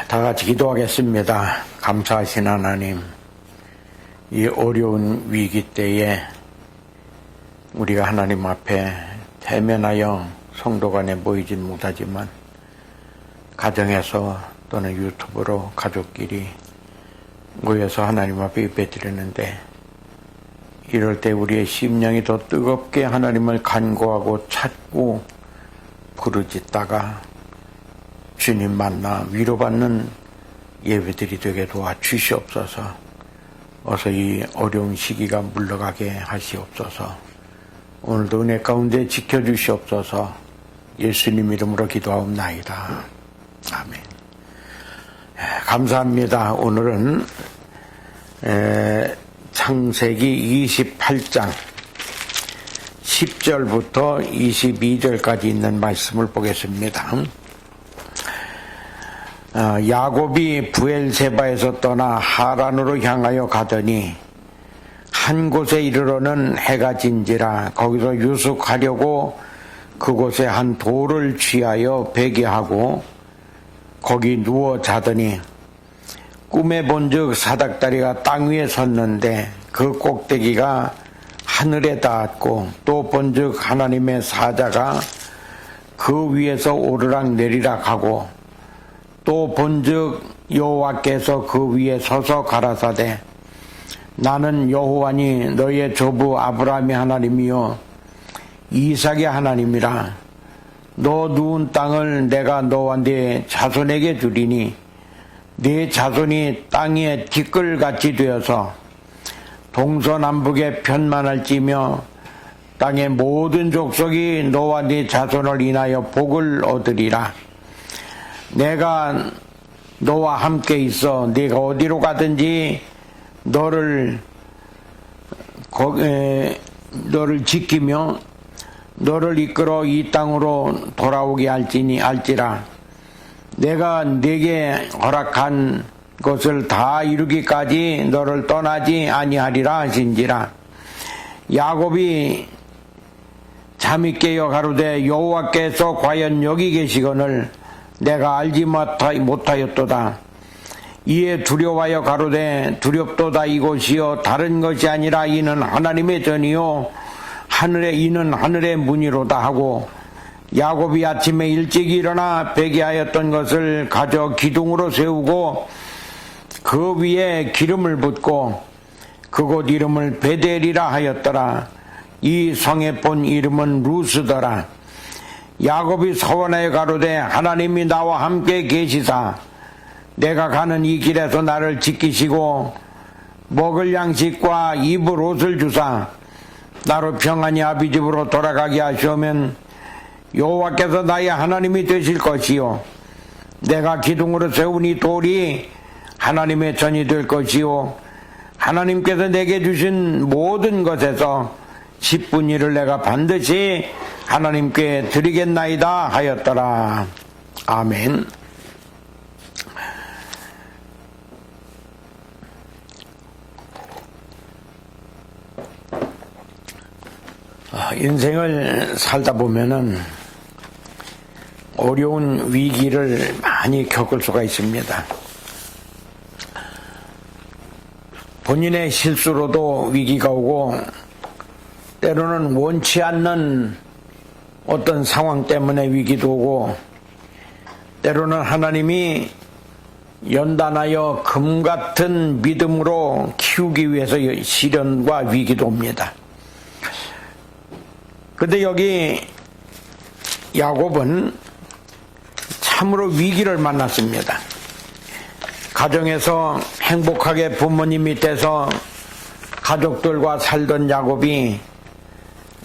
다 같이 기도하겠습니다. 감사하신 하나님, 이 어려운 위기 때에 우리가 하나님 앞에 대면하여 성도 간에 모이진 못하지만 가정에서 또는 유튜브로 가족끼리 모여서 하나님 앞에 예배드리는데, 이럴 때 우리의 심령이 더 뜨겁게 하나님을 간구하고 찾고 부르짖다가 주님 만나 위로받는 예배들이 되게 도와주시옵소서. 어서 이 어려운 시기가 물러가게 하시옵소서. 오늘도 은혜 가운데 지켜주시옵소서. 예수님 이름으로 기도하옵나이다. 아멘. 감사합니다. 오늘은 창세기 28장 10절부터 22절까지 있는 말씀을 보겠습니다. 야곱이 브엘세바에서 떠나 하란으로 향하여 가더니 한 곳에 이르러는 해가 진지라. 거기서 유숙하려고 그곳에 한 돌을 취하여 베개하고 거기 누워 자더니 꿈에 본즉 사닥다리가 땅 위에 섰는데 그 꼭대기가 하늘에 닿았고, 또 본즉 하나님의 사자가 그 위에서 오르락 내리락 하고, 또 본즉 여호와께서 그 위에 서서 가라사대 나는 여호와니 너의 조부 아브라함의 하나님이요 이삭의 하나님이라. 너 누운 땅을 내가 너와 네 자손에게 주리니 네 자손이 땅에 티끌같이 되어서 동서남북에 편만할지며 땅의 모든 족속이 너와 네 자손을 인하여 복을 얻으리라. 내가 너와 함께 있어 네가 어디로 가든지 너를 지키며 너를 이끌어 이 땅으로 돌아오게 알지라. 내가 네게 허락한 것을 다 이루기까지 너를 떠나지 아니하리라 하신지라. 야곱이 잠이 깨어 가로되 여호와께서 과연 여기 계시거늘 내가 알지 못하였도다. 이에 두려워하여 가로되 두렵도다. 이곳이요 다른 것이 아니라 이는 하나님의 전이요 이는 하늘의 문이로다 하고, 야곱이 아침에 일찍 일어나 베개하였던 것을 가져 기둥으로 세우고 그 위에 기름을 붓고 그곳 이름을 베델이라 하였더라. 이 성의 본 이름은 루스더라. 야곱이 서원하여 가로되 하나님이 나와 함께 계시사 내가 가는 이 길에서 나를 지키시고 먹을 양식과 입을 옷을 주사 나로 평안히 아비 집으로 돌아가게 하시오면 여호와께서 나의 하나님이 되실 것이요 내가 기둥으로 세운 이 돌이 하나님의 전이 될 것이요 하나님께서 내게 주신 모든 것에서 10분의 1을 내가 반드시 하나님께 드리겠나이다 하였더라. 아멘. 인생을 살다 보면은 어려운 위기를 많이 겪을 수가 있습니다. 본인의 실수로도 위기가 오고, 때로는 원치 않는 어떤 상황 때문에 위기도 오고, 때로는 하나님이 연단하여 금같은 믿음으로 키우기 위해서 시련과 위기도 옵니다. 근데 여기 야곱은 참으로 위기를 만났습니다. 가정에서 행복하게 부모님 밑에서 가족들과 살던 야곱이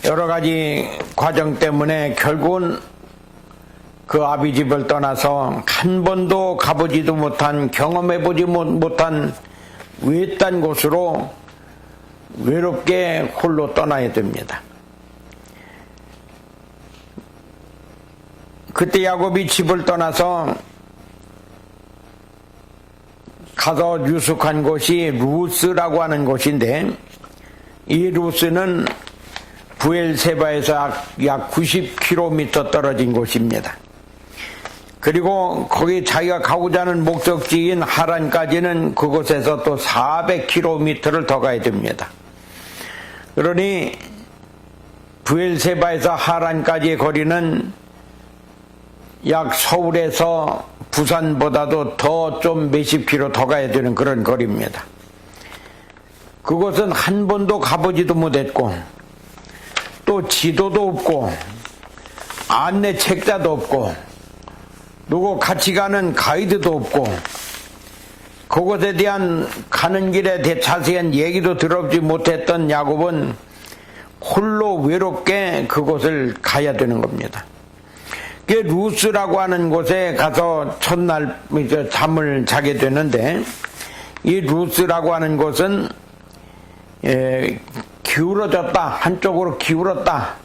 여러 가지 과정 때문에 결국은 그 아비 집을 떠나서 한 번도 가보지도 못한, 경험해보지 못한 외딴 곳으로 외롭게 홀로 떠나야 됩니다. 그때 야곱이 집을 떠나서 가서 유숙한 곳이 루스라고 하는 곳인데, 이 루스는 브엘세바에서 약 90km 떨어진 곳입니다. 그리고 거기 자기가 가고자 하는 목적지인 하란까지는 그곳에서 또 400km를 더 가야 됩니다. 그러니 브엘세바에서 하란까지의 거리는 약 서울에서 부산보다도 더 좀 몇십 킬로 더 가야 되는 그런 거리입니다. 그곳은 한 번도 가보지도 못했고 또 지도도 없고 안내 책자도 없고 누구 같이 가는 가이드도 없고 그곳에 대한 가는 길에 자세한 얘기도 들어보지 못했던 야곱은 홀로 외롭게 그곳을 가야 되는 겁니다. 그 루스라고 하는 곳에 가서 첫날 잠을 자게 되는데 이 루스라고 하는 곳은 기울어졌다, 한쪽으로 기울었다,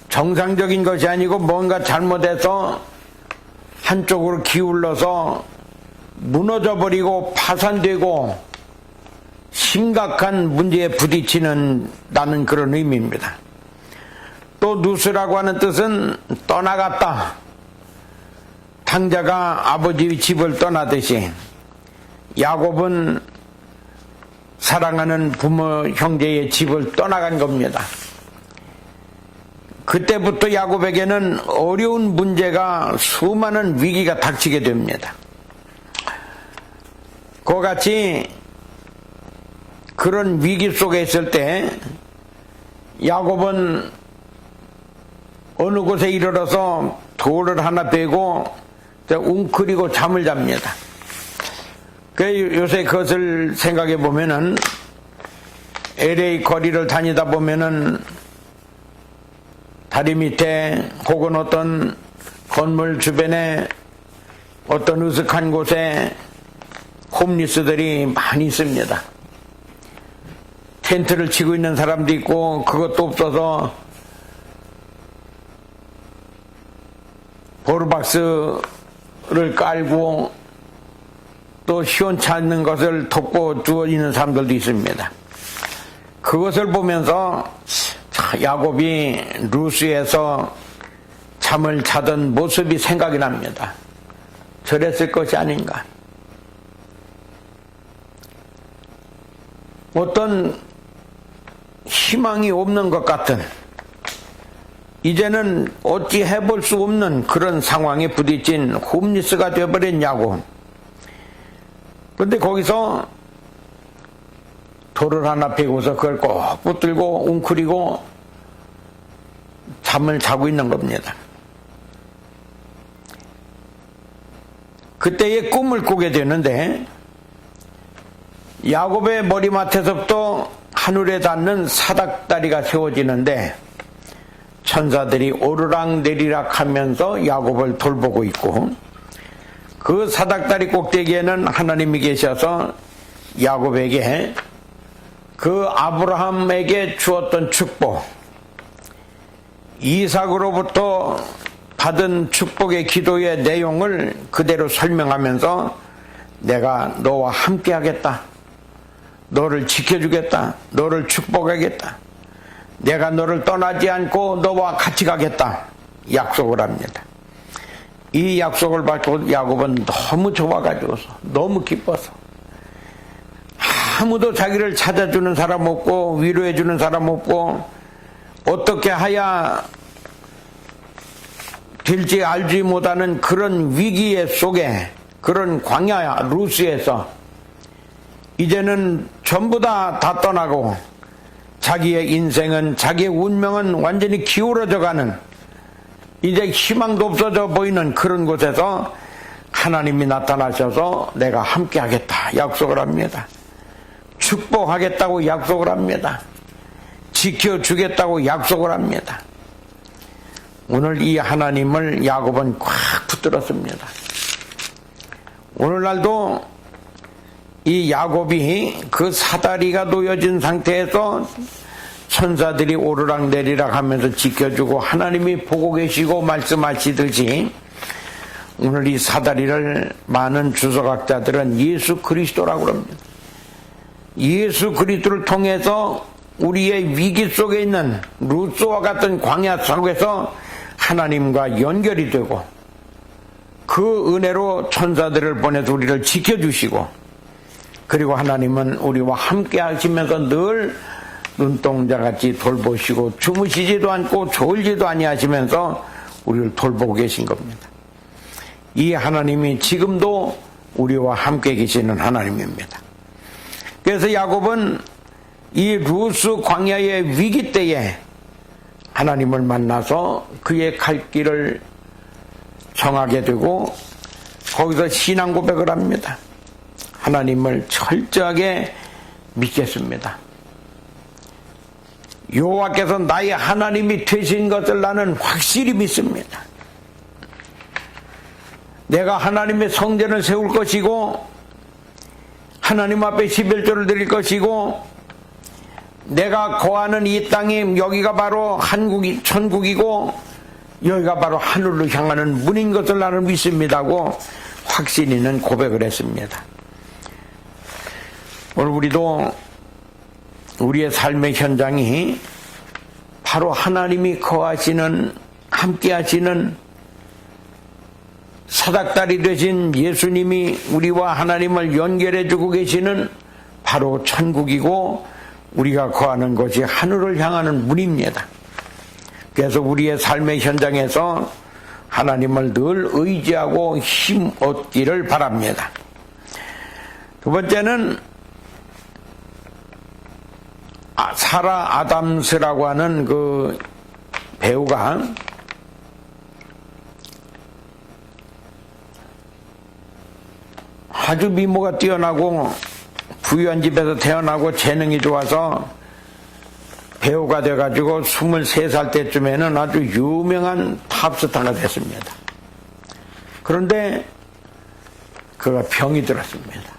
정상적인 것이 아니고 뭔가 잘못해서 한쪽으로 기울어서 무너져버리고 파산되고 심각한 문제에 부딪히는 나는 그런 의미입니다. 또 누스라고 하는 뜻은 떠나갔다. 탕자가 아버지 집을 떠나듯이 야곱은 사랑하는 부모 형제의 집을 떠나간 겁니다. 그때부터 야곱에게는 어려운 문제가 수많은 위기가 닥치게 됩니다. 그와 같이 그런 위기 속에 있을 때 야곱은 어느 곳에 이르러서 돌을 하나 베고 웅크리고 잠을 잡니다. 요새 그것을 생각해 보면은 LA 거리를 다니다 보면은 다리 밑에 혹은 어떤 건물 주변에 어떤 으슥한 곳에 홈리스들이 많이 있습니다. 텐트를 치고 있는 사람도 있고 그것도 없어서 보르박스를 깔고 또 시원치 않는 것을 덮고 두어 있는 사람들도 있습니다. 그것을 보면서 야곱이 루스에서 잠을 자던 모습이 생각이 납니다. 저랬을 것이 아닌가. 어떤 희망이 없는 것 같은, 이제는 어찌 해볼 수 없는 그런 상황에 부딪힌 홈리스가 되어버린 야곱. 근데 거기서 돌을 하나 베고서 그걸 꼭 붙들고 웅크리고 잠을 자고 있는 겁니다. 그때의 꿈을 꾸게 되는데 야곱의 머리맡에서부터 하늘에 닿는 사닥다리가 세워지는데 천사들이 오르락내리락 하면서 야곱을 돌보고 있고 그 사닥다리 꼭대기에는 하나님이 계셔서 야곱에게 그 아브라함에게 주었던 축복, 이삭으로부터 받은 축복의 기도의 내용을 그대로 설명하면서 내가 너와 함께 하겠다, 너를 지켜주겠다, 너를 축복하겠다, 내가 너를 떠나지 않고 너와 같이 가겠다 약속을 합니다. 이 약속을 받고 야곱은 너무 좋아가지고서 너무 기뻐서 아무도 자기를 찾아주는 사람 없고 위로해주는 사람 없고 어떻게 해야 될지 알지 못하는 그런 위기 속에, 그런 광야 루스에서 이제는 전부 다 떠나고 자기의 인생은, 자기의 운명은 완전히 기울어져 가는, 이제 희망도 없어져 보이는 그런 곳에서 하나님이 나타나셔서 내가 함께 하겠다 약속을 합니다. 축복하겠다고 약속을 합니다. 지켜주겠다고 약속을 합니다. 오늘 이 하나님을 야곱은 꽉 붙들었습니다. 오늘날도 이 야곱이 그 사다리가 놓여진 상태에서 천사들이 오르락내리락 하면서 지켜주고 하나님이 보고 계시고 말씀하시듯이 오늘 이 사다리를 많은 주석학자들은 예수 그리스도라고 합니다. 예수 그리스도를 통해서 우리의 위기 속에 있는 루스와 같은 광야 속에서 하나님과 연결이 되고 그 은혜로 천사들을 보내서 우리를 지켜주시고, 그리고 하나님은 우리와 함께 하시면서 늘 눈동자같이 돌보시고 주무시지도 않고 졸지도 아니하시면서 우리를 돌보고 계신 겁니다. 이 하나님이 지금도 우리와 함께 계시는 하나님입니다. 그래서 야곱은 이 루스 광야의 위기 때에 하나님을 만나서 그의 갈 길을 정하게 되고 거기서 신앙 고백을 합니다. 하나님을 철저하게 믿겠습니다. 여호와께서 나의 하나님이 되신 것을 나는 확실히 믿습니다. 내가 하나님의 성전을 세울 것이고 하나님 앞에 11조를 드릴 것이고 내가 거하는 이 땅이 여기가 바로 천국이고 여기가 바로 하늘로 향하는 문인 것을 나는 믿습니다고 확신있는 고백을 했습니다. 오늘 우리도 우리의 삶의 현장이 바로 하나님이 거하시는, 함께 하시는 사닥다리 되신 예수님이 우리와 하나님을 연결해 주고 계시는 바로 천국이고 우리가 거하는 것이 하늘을 향하는 문입니다. 그래서 우리의 삶의 현장에서 하나님을 늘 의지하고 힘 얻기를 바랍니다. 두 번째는 사라 아담스라고 하는 그 배우가 아주 미모가 뛰어나고 부유한 집에서 태어나고 재능이 좋아서 배우가 돼가지고 23살 때쯤에는 아주 유명한 탑스타가 됐습니다. 그런데 그가 병이 들었습니다.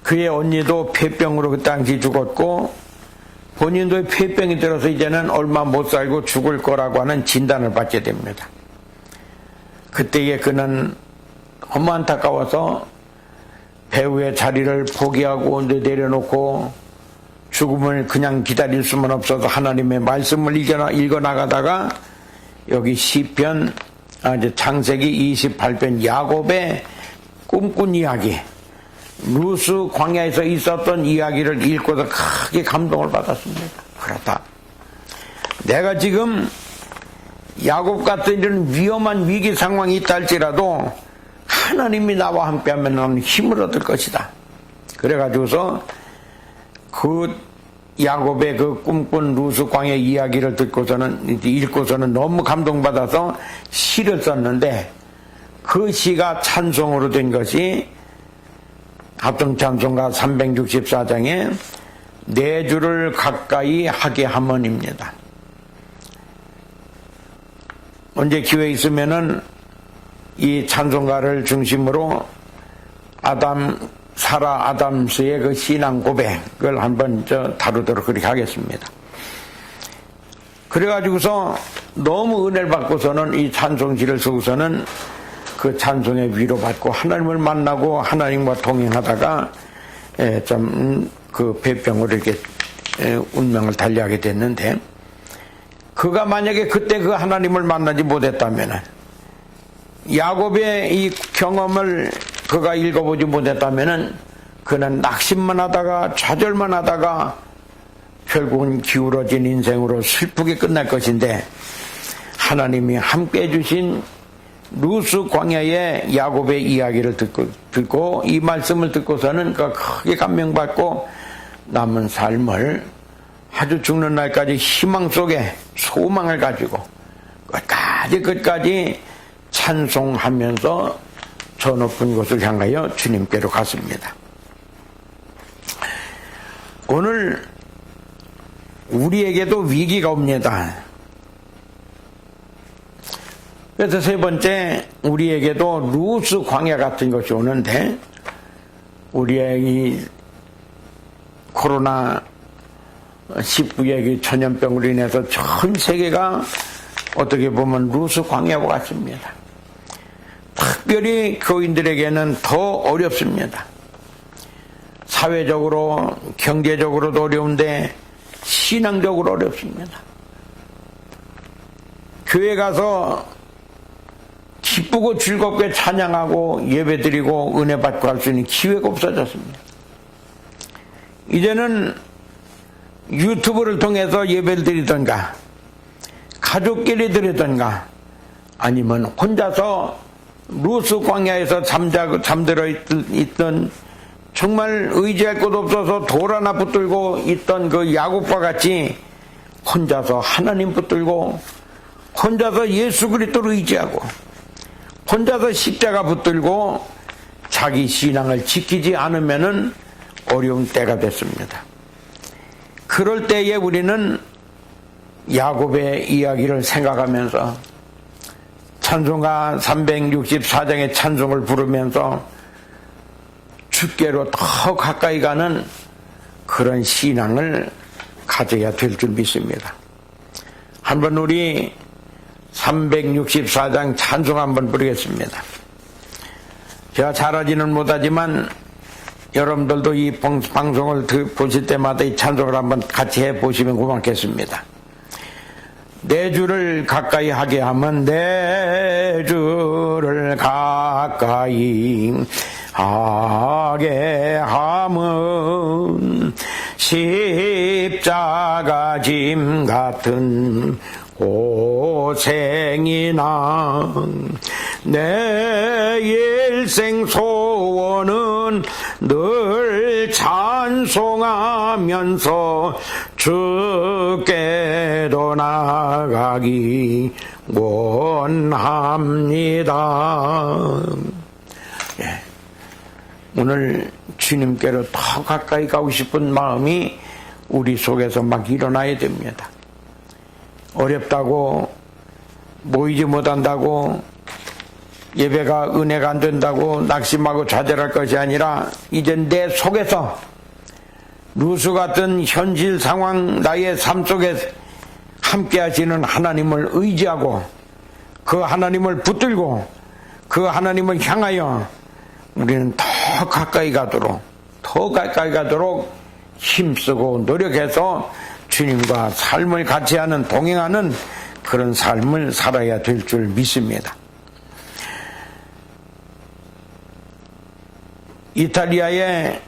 그의 언니도 폐병으로 그 당시 죽었고 본인도 폐병이 들어서 이제는 얼마 못 살고 죽을 거라고 하는 진단을 받게 됩니다. 그때에 그는 너무 안타까워서 배우의 자리를 포기하고 내려놓고 죽음을 그냥 기다릴 수만 없어서 하나님의 말씀을 읽어나가다가 여기 시편 창세기 28편 야곱의 꿈꾼 이야기, 루스 광야에서 있었던 이야기를 읽고서 크게 감동을 받았습니다. 그렇다. 내가 지금 야곱 같은 이런 위험한 위기 상황이 있다 할지라도 하나님이 나와 함께하면 나는 힘을 얻을 것이다. 그래가지고서 그 야곱의 그 꿈꾼 루스 광야 이야기를 읽고서는 너무 감동받아서 시를 썼는데 그 시가 찬송으로 된 것이 합성찬송가 364장에 내 주를 가까이 하게 하면입니다. 언제 기회 있으면은 이 찬송가를 중심으로 사라 아담스의 그 신앙 고백을 한번 다루도록 그렇게 하겠습니다. 그래가지고서 너무 은혜를 받고서는 이 찬송시를 쓰고서는 그 찬송에 위로받고 하나님을 만나고 하나님과 동행하다가 좀 그 폐병으로 이렇게 운명을 달리하게 됐는데, 그가 만약에 그때 그 하나님을 만나지 못했다면, 야곱의 이 경험을 그가 읽어보지 못했다면 그는 낙심만 하다가 좌절만 하다가 결국은 기울어진 인생으로 슬프게 끝날 것인데, 하나님이 함께 해주신 루스 광야의 야곱의 이야기를 듣고 이 말씀을 듣고서는 그가 크게 감명받고 남은 삶을 아주 죽는 날까지 희망 속에 소망을 가지고 끝까지 찬송하면서 저 높은 곳을 향하여 주님께로 갔습니다. 오늘 우리에게도 위기가 옵니다. 그래서 세 번째, 우리에게도 루스 광야 같은 것이 오는데, 우리의 이 코로나 19의 전염병으로 인해서 전 세계가 어떻게 보면 루스 광야와 같습니다. 특별히 교인들에게는 더 어렵습니다. 사회적으로, 경제적으로도 어려운데 신앙적으로 어렵습니다. 교회 가서 기쁘고 즐겁게 찬양하고 예배드리고 은혜 받고 할 수 있는 기회가 없어졌습니다. 이제는 유튜브를 통해서 예배를 드리던가 가족끼리 드리던가 아니면 혼자서 루스 광야에서 잠들어 있던 정말 의지할 곳 없어서 돌 하나 붙들고 있던 그 야곱과 같이 혼자서 하나님 붙들고 혼자서 예수 그리스도를 의지하고 혼자서 십자가 붙들고 자기 신앙을 지키지 않으면은 어려운 때가 됐습니다. 그럴 때에 우리는 야곱의 이야기를 생각하면서 찬송가 364장의 찬송을 부르면서 주께로 더 가까이 가는 그런 신앙을 가져야 될 줄 믿습니다. 한번 우리 364장 찬송 한번 부르겠습니다. 제가 잘하지는 못하지만 여러분들도 이 방송을 보실 때마다 이 찬송을 한번 같이 해보시면 고맙겠습니다. 내 주를 가까이 하게 하면 내 주를 가까이 하게 함은 십자가 짐 같은 고생이나 내 일생 소원은 늘 찬송하면서 주께로 나가기 원합니다. 예. 오늘 주님께로 더 가까이 가고 싶은 마음이 우리 속에서 막 일어나야 됩니다. 어렵다고 모이지 못한다고 예배가 은혜가 안 된다고 낙심하고 좌절할 것이 아니라 이제 내 속에서 루스 같은 현실 상황 나의 삶 속에 함께 하시는 하나님을 의지하고 그 하나님을 붙들고 그 하나님을 향하여 우리는 더 가까이 가도록 힘쓰고 노력해서 주님과 삶을 같이 하는 동행하는 그런 삶을 살아야 될 줄 믿습니다. 이탈리아의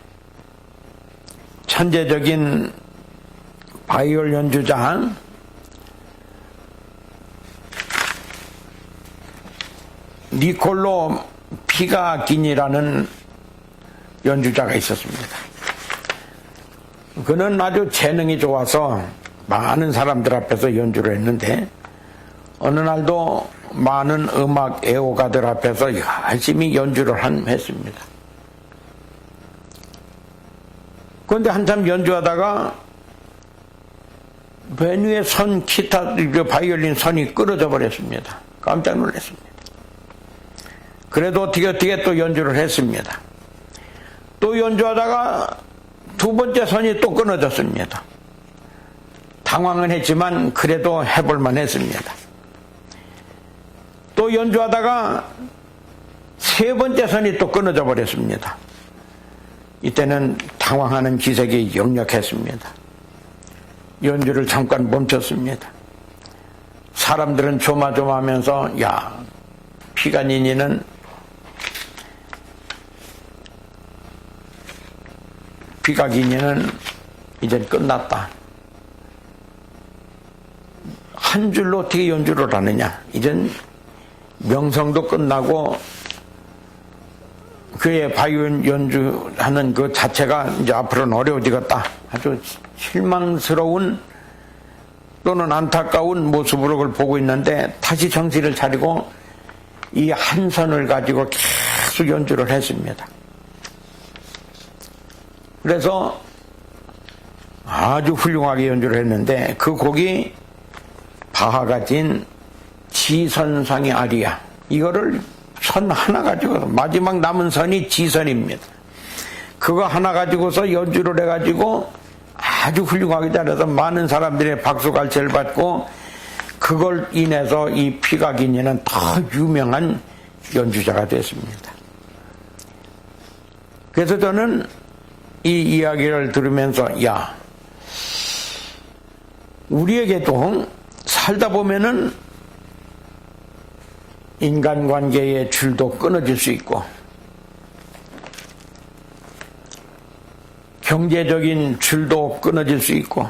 천재적인 바이올 연주자 니콜로 피가긴이라는 연주자가 있었습니다. 그는 아주 재능이 좋아서 많은 사람들 앞에서 연주를 했는데 어느 날도 많은 음악 애호가들 앞에서 열심히 연주를 했습니다. 그런데 한참 연주하다가 벤 위에 기타, 바이올린 선이 끊어져 버렸습니다. 깜짝 놀랐습니다. 그래도 어떻게 또 연주를 했습니다. 또 연주하다가 두 번째 선이 또 끊어졌습니다. 당황은 했지만 그래도 해볼만 했습니다. 또 연주하다가 세 번째 선이 또 끊어져 버렸습니다. 이때는 당황하는 기색이 역력했습니다. 연주를 잠깐 멈췄습니다. 사람들은 조마조마하면서 야, 피가니니는 이젠 끝났다. 한 줄로 어떻게 연주를 하느냐. 이젠 명성도 끝나고 그의 바이올린 연주하는 그 자체가 이제 앞으로는 어려워지겠다. 아주 실망스러운 또는 안타까운 모습으로 그걸 보고 있는데 다시 정신을 차리고 이 한 선을 가지고 계속 연주를 했습니다. 그래서 아주 훌륭하게 연주를 했는데 그 곡이 바하가 진 지선상의 아리아, 이거를 선 하나 가지고 마지막 남은 선이 지선입니다. 그거 하나 가지고서 연주를 해가지고 아주 훌륭하게 잘해서 많은 사람들의 박수갈채를 받고 그걸 인해서 이 피가기니는 더 유명한 연주자가 됐습니다. 그래서 저는 이 이야기를 들으면서 야, 우리에게도 살다 보면은 인간관계의 줄도 끊어질 수 있고 경제적인 줄도 끊어질 수 있고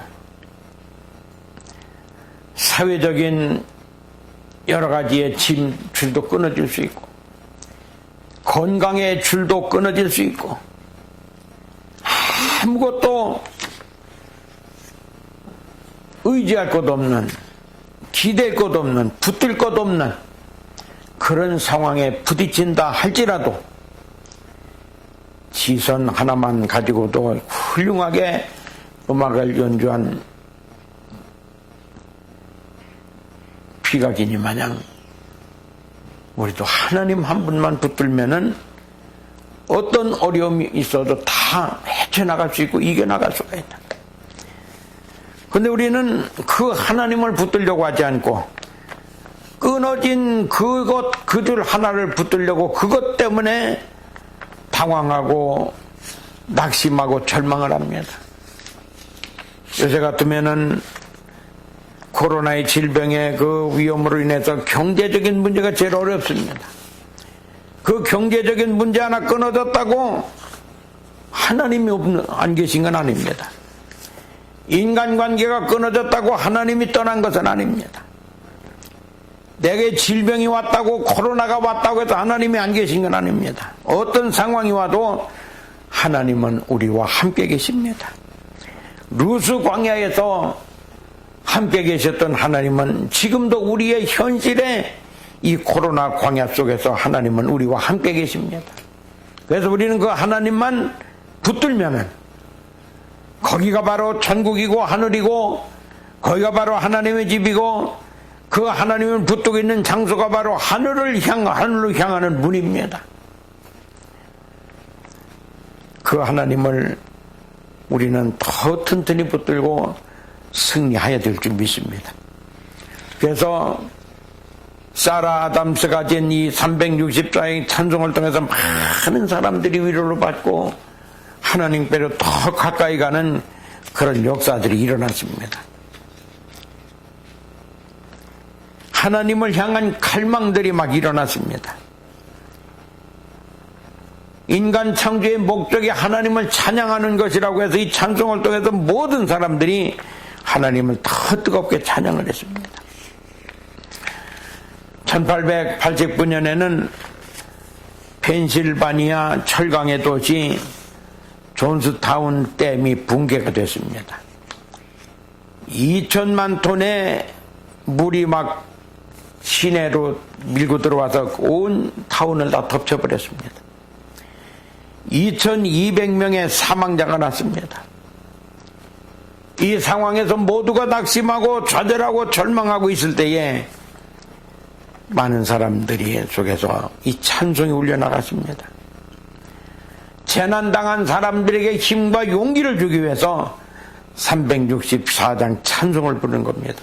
사회적인 여러 가지의 줄도 끊어질 수 있고 건강의 줄도 끊어질 수 있고 아무것도 의지할 것 없는 기댈 것 없는 붙들 것 없는 그런 상황에 부딪힌다 할지라도 지선 하나만 가지고도 훌륭하게 음악을 연주한 피가기니 마냥 우리도 하나님 한 분만 붙들면은 어떤 어려움이 있어도 다 헤쳐나갈 수 있고 이겨나갈 수가 있다. 근데 우리는 그 하나님을 붙들려고 하지 않고 끊어진 그 줄 하나를 붙들려고 그것 때문에 당황하고 낙심하고 절망을 합니다. 요새 같으면은 코로나의 질병의 그 위험으로 인해서 경제적인 문제가 제일 어렵습니다. 그 경제적인 문제 하나 끊어졌다고 하나님이 안 계신 건 아닙니다. 인간관계가 끊어졌다고 하나님이 떠난 것은 아닙니다. 내게 질병이 왔다고 코로나가 왔다고 해서 하나님이 안 계신 건 아닙니다. 어떤 상황이 와도 하나님은 우리와 함께 계십니다. 루스 광야에서 함께 계셨던 하나님은 지금도 우리의 현실에 이 코로나 광야 속에서 하나님은 우리와 함께 계십니다. 그래서 우리는 그 하나님만 붙들면은 거기가 바로 천국이고 하늘이고 거기가 바로 하나님의 집이고 그 하나님을 붙들고 있는 장소가 바로 하늘로 향하는 문입니다. 그 하나님을 우리는 더 튼튼히 붙들고 승리해야 될 줄 믿습니다. 그래서 사라 아담스가 진 이 364의 찬송을 통해서 많은 사람들이 위로를 받고 하나님께로 더 가까이 가는 그런 역사들이 일어났습니다. 하나님을 향한 갈망들이 막 일어났습니다. 인간 창조의 목적이 하나님을 찬양하는 것이라고 해서 이 찬송을 통해서 모든 사람들이 하나님을 더 뜨겁게 찬양을 했습니다. 1889년에는 펜실바니아 철강의 도시 존스타운 댐이 붕괴가 됐습니다. 2천만 톤의 물이 막 시내로 밀고 들어와서 온 타운을 다 덮쳐버렸습니다. 2200명의 사망자가 났습니다. 이 상황에서 모두가 낙심하고 좌절하고 절망하고 있을 때에 많은 사람들이 속에서 이 찬송이 울려나갔습니다. 재난당한 사람들에게 힘과 용기를 주기 위해서 364장 찬송을 부르는 겁니다.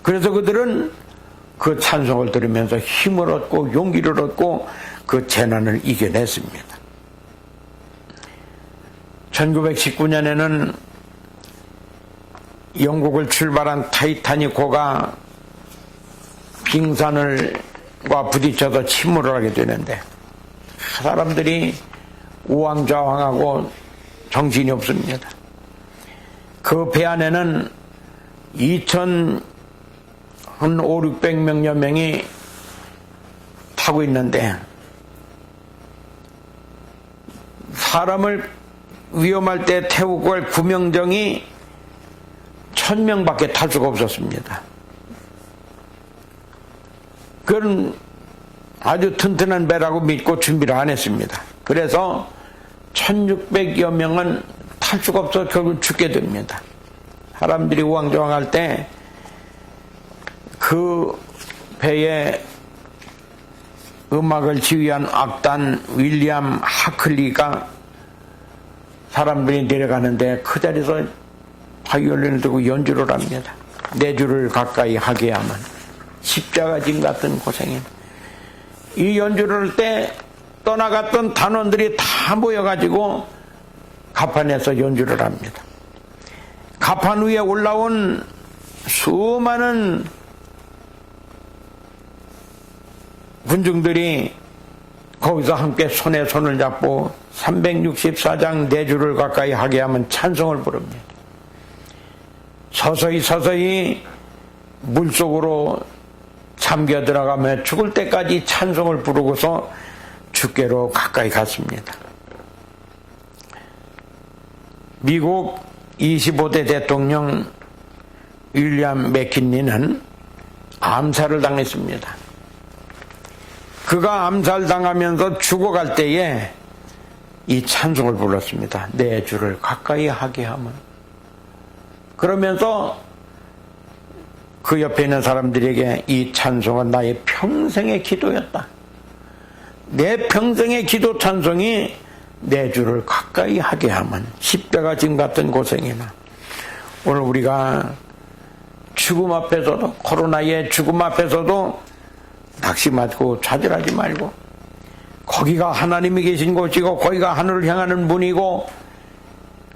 그래서 그들은 그 찬송을 들으면서 힘을 얻고 용기를 얻고 그 재난을 이겨냈습니다. 1919년에는 영국을 출발한 타이타닉호가 빙산과 부딪혀서 침몰을 하게 되는데 사람들이 우왕좌왕하고 정신이 없습니다. 그 배 안에는 5,600명여 명이 타고 있는데 사람을 위험할 때 태우고 갈 구명정이 1000명밖에 탈 수가 없었습니다. 그건 아주 튼튼한 배라고 믿고 준비를 안 했습니다. 그래서 1600여 명은 탈 수가 없어 결국 죽게 됩니다. 사람들이 우왕좌왕할 때 그 배에 음악을 지휘한 악단 윌리엄 하클리가 사람들이 내려가는데 그 자리에서 바이올린을 들고 연주를 합니다. 4주를 가까이 하게 하면 십자가짐 같은 고생이. 이 연주를 할 때 떠나갔던 단원들이 다 모여가지고 가판에서 연주를 합니다. 가판 위에 올라온 수많은 군중들이 거기서 함께 손에 손을 잡고 364장 4주를 가까이 하게 하면 찬송을 부릅니다. 서서히 물속으로 잠겨 들어가며 죽을 때까지 찬송을 부르고서 주께로 가까이 갔습니다. 미국 25대 대통령 윌리엄 맥킨리는 암살을 당했습니다. 그가 암살당하면서 죽어갈 때에 이 찬송을 불렀습니다. 내 주를 가까이 하게 하면. 그러면서 그 옆에 있는 사람들에게 이 찬송은 나의 평생의 기도였다. 내 평생의 기도 찬송이 내 주를 가까이 하게 하면 십자가 짐 같은 고생이나 오늘 우리가 죽음 앞에서도 코로나의 죽음 앞에서도 낙심하고 좌절하지 말고 거기가 하나님이 계신 곳이고 거기가 하늘을 향하는 문이고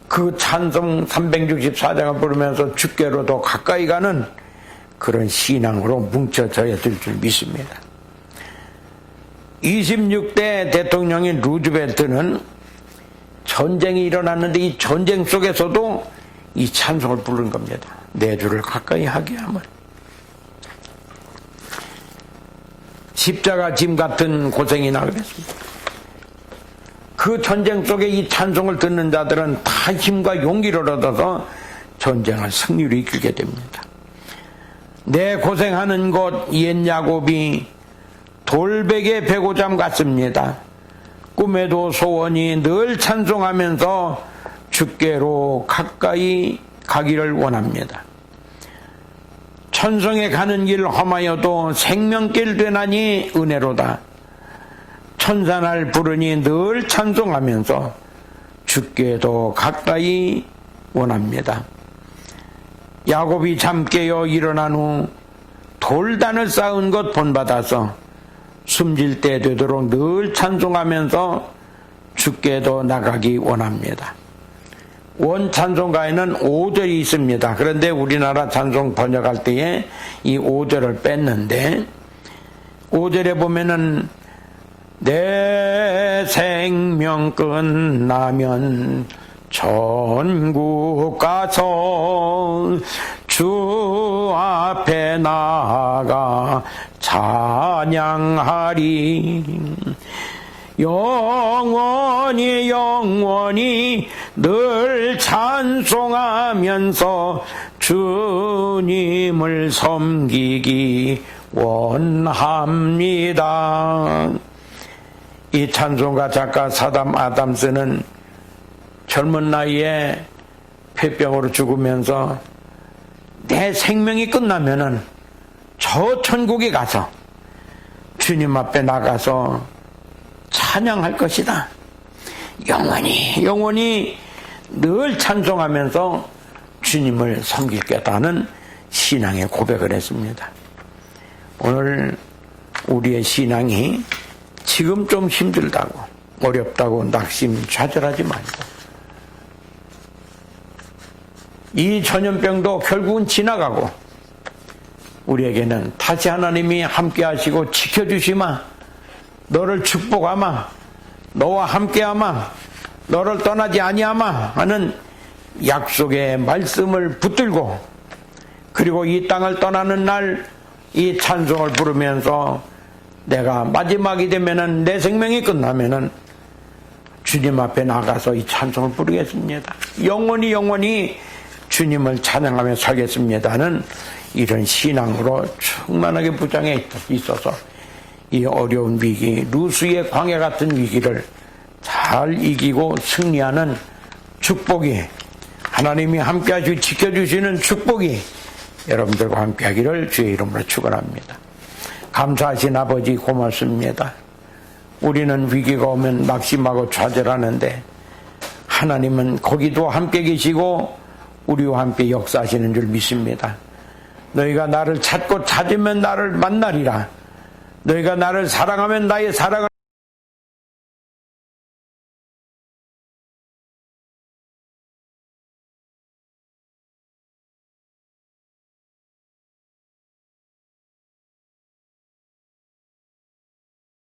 그 찬송 364장을 부르면서 주께로 더 가까이 가는 그런 신앙으로 뭉쳐져야 될 줄 믿습니다. 26대 대통령인 루즈벨트는 전쟁이 일어났는데 이 전쟁 속에서도 이 찬송을 부른 겁니다. 내 주를 가까이 하게 하면. 십자가 짐 같은 고생이나 그랬습니다. 그 전쟁 속에 이 찬송을 듣는 자들은 다 힘과 용기를 얻어서 전쟁을 승리로 이끌게 됩니다. 내 고생하는 곳 옛 야곱이 돌베개 배고잠 같습니다. 꿈에도 소원이 늘 찬송하면서 주께로 가까이 가기를 원합니다. 천성에 가는 길 험하여도 생명길 되나니 은혜로다. 천사날 부르니 늘 찬송하면서 주께도 가까이 원합니다. 야곱이 잠 깨어 일어난 후 돌단을 쌓은 것 본받아서 숨질 때 되도록 늘 찬송하면서 주께도 나가기 원합니다. 원 찬송가에는 5절이 있습니다. 그런데 우리나라 찬송 번역할 때에 이 5절을 뺐는데 5절에 보면은 내 생명 끝나면 천국 가서 주 앞에 나가 찬양하리. 영원히 늘 찬송하면서 주님을 섬기기 원합니다. 이 찬송가 작가 사담 아담스는 젊은 나이에 폐병으로 죽으면서 내 생명이 끝나면은 저 천국에 가서 주님 앞에 나가서 찬양할 것이다. 영원히 늘 찬송하면서 주님을 섬기겠다는 신앙의 고백을 했습니다. 오늘 우리의 신앙이 지금 좀 힘들다고 어렵다고 낙심 좌절하지 말고 이 전염병도 결국은 지나가고 우리에게는 다시 하나님이 함께 하시고 지켜주시마, 너를 축복하마, 너와 함께하마, 너를 떠나지 아니하마 하는 약속의 말씀을 붙들고 그리고 이 땅을 떠나는 날 이 찬송을 부르면서 내가 마지막이 되면은 내 생명이 끝나면은 주님 앞에 나가서 이 찬송을 부르겠습니다. 영원히 주님을 찬양하며 살겠습니다는 이런 신앙으로 충만하게 부장해 있어서 이 어려운 위기, 루스의 광야 같은 위기를 잘 이기고 승리하는 축복이, 하나님이 함께 하시고 지켜주시는 축복이 여러분들과 함께 하기를 주의 이름으로 축원합니다. 감사하신 아버지 고맙습니다. 우리는 위기가 오면 낙심하고 좌절하는데 하나님은 거기도 함께 계시고 우리와 함께 역사하시는 줄 믿습니다. 너희가 나를 찾고 찾으면 나를 만나리라. 너희가 나를 사랑하면 나의 사랑을